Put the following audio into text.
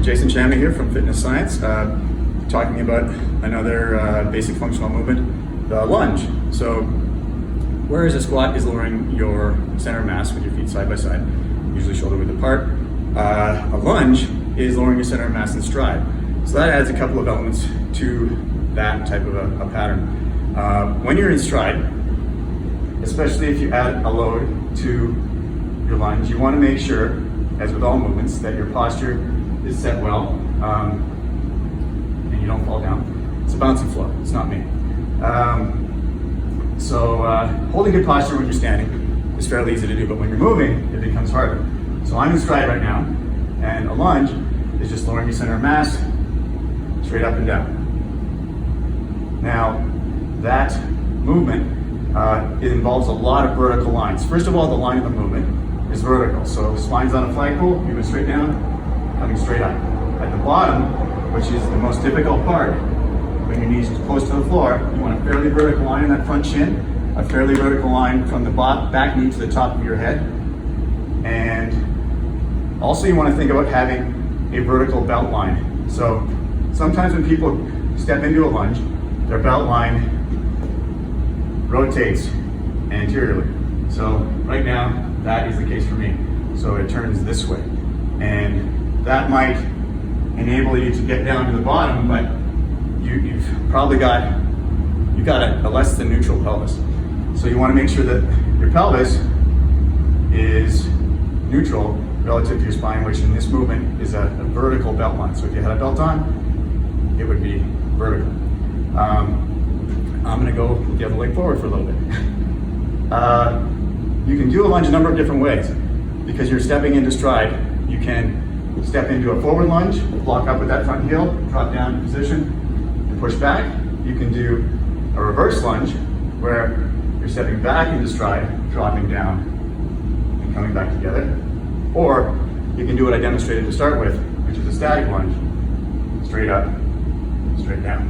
Jason Chammy here from Fitness Science, talking about another basic functional movement, the lunge. So, whereas a squat is lowering your center of mass with your feet side by side, usually shoulder width apart, a lunge is lowering your center of mass in stride. So that adds a couple of elements to that type of a pattern. When you're in stride, especially if you add a load to your lunge, you want to make sure, as with all movements, that your posture is set well and you don't fall down. It's a bouncing flow, it's not me. Holding good posture when you're standing is fairly easy to do, but when you're moving, it becomes harder. So I'm in stride right now, and a lunge is just lowering your center of mass straight up and down. Now, that movement, it involves a lot of vertical lines. First of all, the line of the movement is vertical. So spine's on a flagpole, moving straight down, coming straight up. At the bottom, which is the most difficult part, when your knees are close to the floor, you want a fairly vertical line in that front shin, a fairly vertical line from the back knee to the top of your head. And also you want to think about having a vertical belt line. So sometimes when people step into a lunge, their belt line rotates anteriorly. So right now, that is the case for me. So it turns this way. And that might enable you to get down to the bottom, but you've probably got a less than neutral pelvis. So you want to make sure that your pelvis is neutral relative to your spine, which in this movement is a vertical belt line. So if you had a belt on, it would be vertical. I'm gonna go with the other leg forward for a little bit. You can do a lunge a number of different ways. Because you're stepping into stride, you can step into a forward lunge, lock up with that front heel, drop down in position, and push back. You can do a reverse lunge, where you're stepping back into stride, dropping down, and coming back together. Or you can do what I demonstrated to start with, which is a static lunge, straight up, straight down.